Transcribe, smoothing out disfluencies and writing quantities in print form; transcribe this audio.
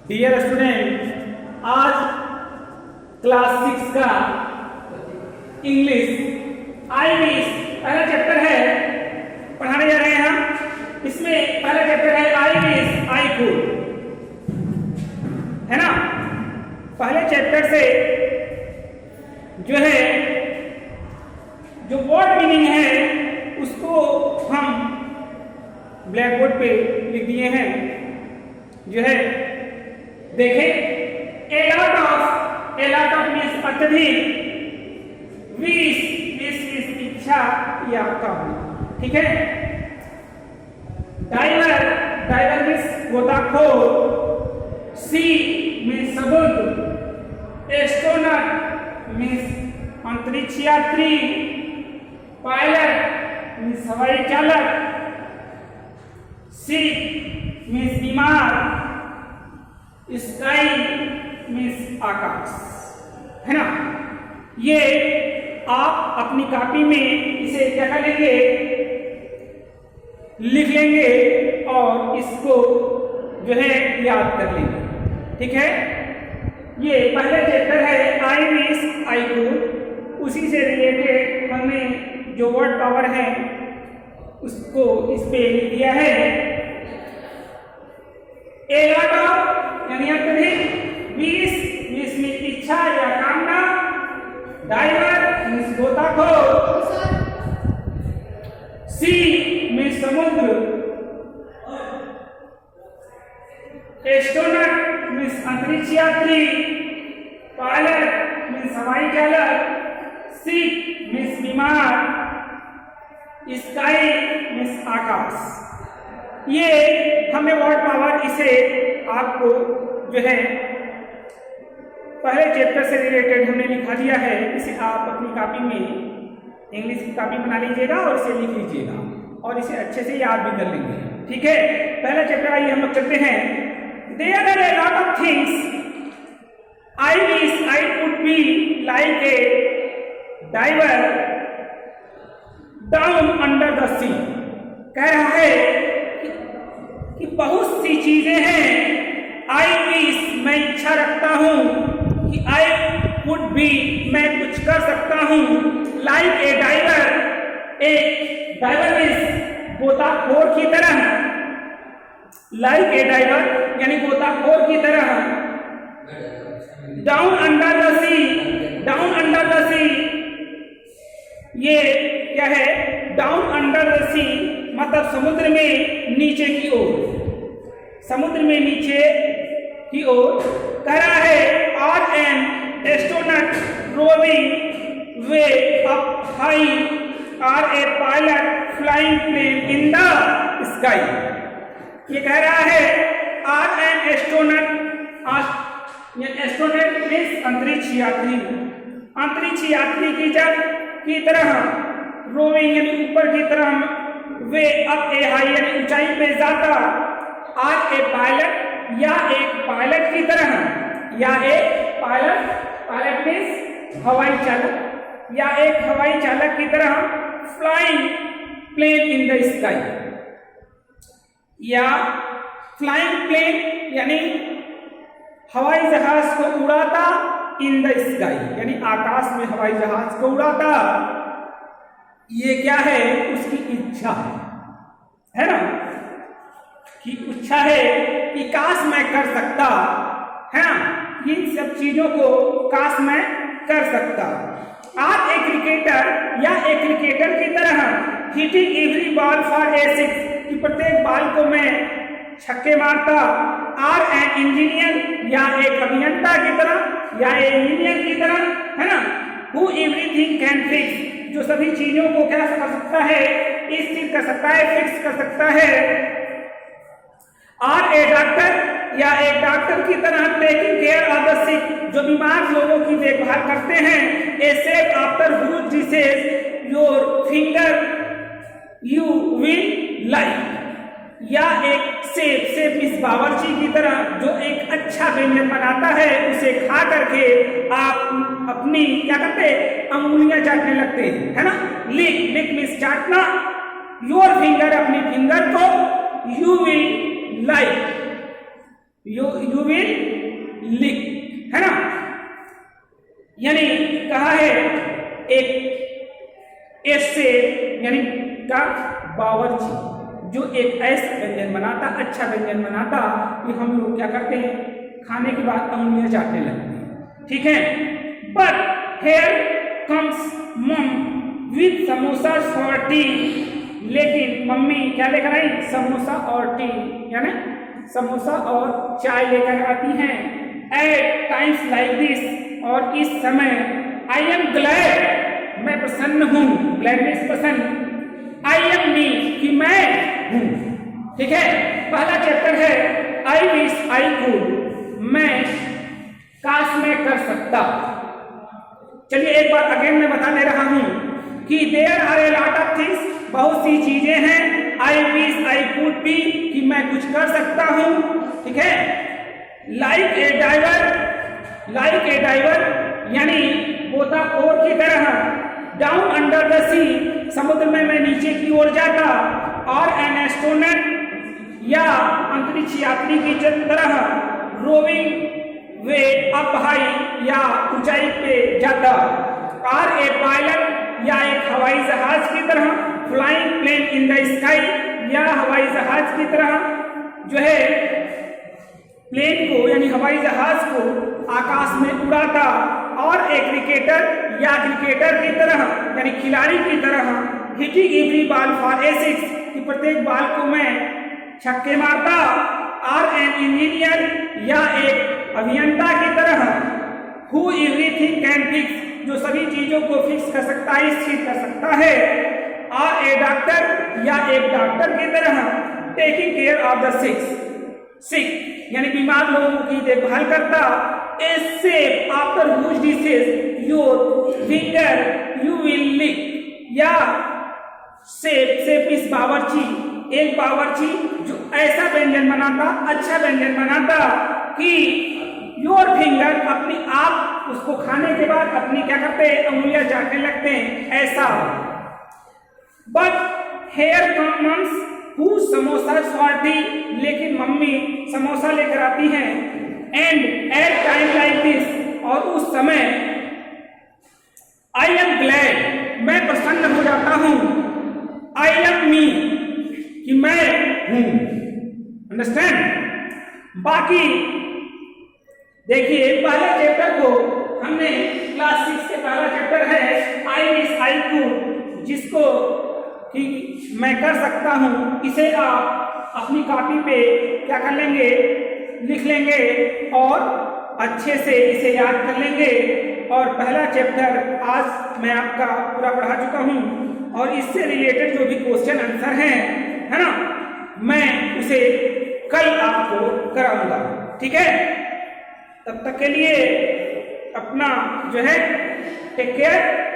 Dear student, आज class 6 का English IVs पहला चैप्टर है, पढ़ाने जा रहे हैं हम। इसमें पहला चैप्टर है IVs, आई कुड, है ना। पहले चैप्टर से जो वर्ड मीनिंग है उसको हम ब्लैक बोर्ड पे लिख दिए हैं। देखें, ए लॉट ऑफ मीन्स अत्यधिक, विश मीन्स इच्छा या कामना, ठीक है। डाइवर मीन्स गोताखोर, सी मीन्स समुद्र, एस्ट्रोनॉट मीन्स अंतरिक्ष यात्री, पायलट मीन्स हवाई चालक, सिक मीन्स बीमार, स्काई मीन्स आकाश, है ना। ये आप अपनी कॉपी में इसे क्या करेंगे, लिख लेंगे और इसको याद कर लेंगे, ठीक है। ये पहला चैप्टर है IVs, आई कुड। उसी से रिलेटेड हमने जो वर्ड पावर है उसको इस पे लिख दिया है। ए लॉट ऑफ यानी अत्यधिक, विश मीन्स इच्छा या कामना, डाइवर मीन्स गोताखोर, सी मीन्स समुद्र, एस्ट्रोनॉट मीन्स अंतरिक्ष यात्री, पायलट मीन्स हवाई चालक, सिक मीन्स बीमार, स्काई मीन्स आकाश। ये हमें वर्ड पावर इसे आपको पहले चैप्टर से रिलेटेड हमने लिखा दिया है। इसे आप अपनी कॉपी में इंग्लिश की कॉपी बना लीजिएगा और इसे लिख लीजिएगा और इसे अच्छे से याद भी कर लेंगे, ठीक है। पहला चैप्टर आइए हम लोग चलते हैं। There are a lot of things I wish I could be like a diver down under the sea। कह रहा है कि बहुत सी चीजें हैं, I wish मैं इच्छा रखता हूं कि I could be मैं कुछ कर सकता हूं, like a diver, एक डाइवर मीन्स गोताखोर की तरह, like a diver यानी गोताखोर की तरह, down under the sea, down under the sea ये क्या है, डाउन अंडर द सी मतलब समुद्र में नीचे की ओर, समुद्र में नीचे की ओर। कह रहा है or an astronaut roving way up high, or a pilot flying plane in the sky. ये कह रहा है or an astronaut, astronaut means अंतरिक्ष यात्री, अंतरिक्ष यात्री की तरह, रोविंग यानी ऊपर की तरह, वे अप ए हाई यानी ऊंचाई पे जाता, आर ए पायलट या एक पायलट की तरह, या एक पायलट मीन्स हवाई चालक, या एक हवाई चालक की तरह, flying plane in the sky, या फ्लाइंग प्लेन यानी हवाई जहाज को उड़ाता, इन द स्काई यानी आकाश में हवाई जहाज को उड़ाता। ये क्या है, उसकी इच्छा है ना, कि इच्छा है कि काश मैं कर सकता, है ना, इन सब चीजों को काश मैं कर सकता। आज एक क्रिकेटर या एक क्रिकेटर की तरह, hitting every ball for a six कि प्रत्येक बॉल को मैं छक्के मारता। आर एन इंजीनियर या एक अभियंता की तरह या एक इंजीनियर की तरह, है ना, हु एवरीथिंग कैन फिक्स जो सभी चीजों को क्या कर सकता है, स्थिर कर सकता है, फिक्स कर सकता है। आर ए डॉक्टर या एक डॉक्टर की तरह, taking care of the sick जो बीमार लोगों की देखभाल करते हैं। A safe after whose disease your finger you will like, या एक सेब मीन्स बावर्ची की तरह जो एक अच्छा व्यंजन बनाता है, उसे खा करके आप अपनी क्या करते, अंगुलियां चाटने लगते हैं, है ना। लिक मीन्स चाटना, योर फिंगर अपनी फिंगर को, you will like you will lick, है ना। यानी कहा है एक ऐसे यानी का बावर्ची जो एक ऐसा व्यंजन बनाता, अच्छा व्यंजन बनाता कि हम लोग क्या करते हैं, खाने के बाद उंगलियां चाटने लगते हैं, ठीक है। बट हेयर कम्स मम विद समोसा और टी, लेकिन मम्मी क्या लेकर आई, समोसा और टी, यानी समोसा और चाय लेकर आती हैं। एट टाइम्स लाइक दिस, और इस समय आई एम ग्लैड, मैं प्रसन्न हूँ, ग्लैडनेस प्रसन्न, आई एम मी कि मैं हूँ, ठीक है। पहला चैप्टर है आई विश आई कुड, मैं काश मैं कर सकता। चलिए एक बार अगेन मैं बता दे रहा हूँ कि there are a lot of things, बहुत सी चीजें हैं, I wish I could be कि मैं कुछ कर सकता हूँ, ठीक है। लाइक ए डाइवर यानी गोताखोर की तरह, डाउन अंडर द सी समुद्र में मैं नीचे की ओर जाता, और एन एस्ट्रोनॉट या अंतरिक्ष यात्री की तरह, रोविंग वे अप हाई या ऊंचाई पे जाता, और ए पायलट या एक हवाई जहाज की तरह, flying plane in the sky या हवाई जहाज की तरह जो है प्लेन को यानी हवाई जहाज को आकाश में उड़ाता, और एक क्रिकेटर या क्रिकेटर की तरह यानी खिलाड़ी की तरह, hitting every ball for a six कि प्रत्येक बॉल को मैं छक्के मारता, और एन इंजीनियर या एक अभियंता की तरह, हु एवरीथिंग कैन फिक्स जो सभी चीजों को फिक्स कर सकता है, स्थिर कर सकता है, और ए डॉक्टर या एक डॉक्टर की तरह, taking care of the sick यानी बीमार लोगों की देखभाल करता, a safe after which dishes your finger you will lick, या सेफ इस बावर्ची, एक बावर्ची जो ऐसा व्यंजन बनाता, अच्छा व्यंजन बनाता कि योर फिंगर अपनी आप उसको खाने के बाद अपनी क्या करते हैं, उंगलियां चाटने लगते हैं, ऐसा। But here comes who samosa स्वार्थी, लेकिन मम्मी समोसा लेकर आती हैं, and at time like this, और उस समय आई एम ग्लैड, मैं प्रसन्न हो जाता हूं, आई एम मी कि मैं हूं, अंडरस्टैंड। बाकी देखिए पहले चैप्टर को हमने क्लास 6 के पहला चैप्टर है आई विश आई कुड, जिसको कि मैं कर सकता हूं, इसे आप अपनी कॉपी पे क्या कर लेंगे, लिख लेंगे और अच्छे से इसे याद कर लेंगे। और पहला चैप्टर आज मैं आपका पूरा पढ़ा चुका हूं, और इससे रिलेटेड जो भी क्वेश्चन आंसर हैं, है ना, मैं उसे कल आपको कराऊंगा, ठीक है। तब तक के लिए अपना जो है टेक केयर।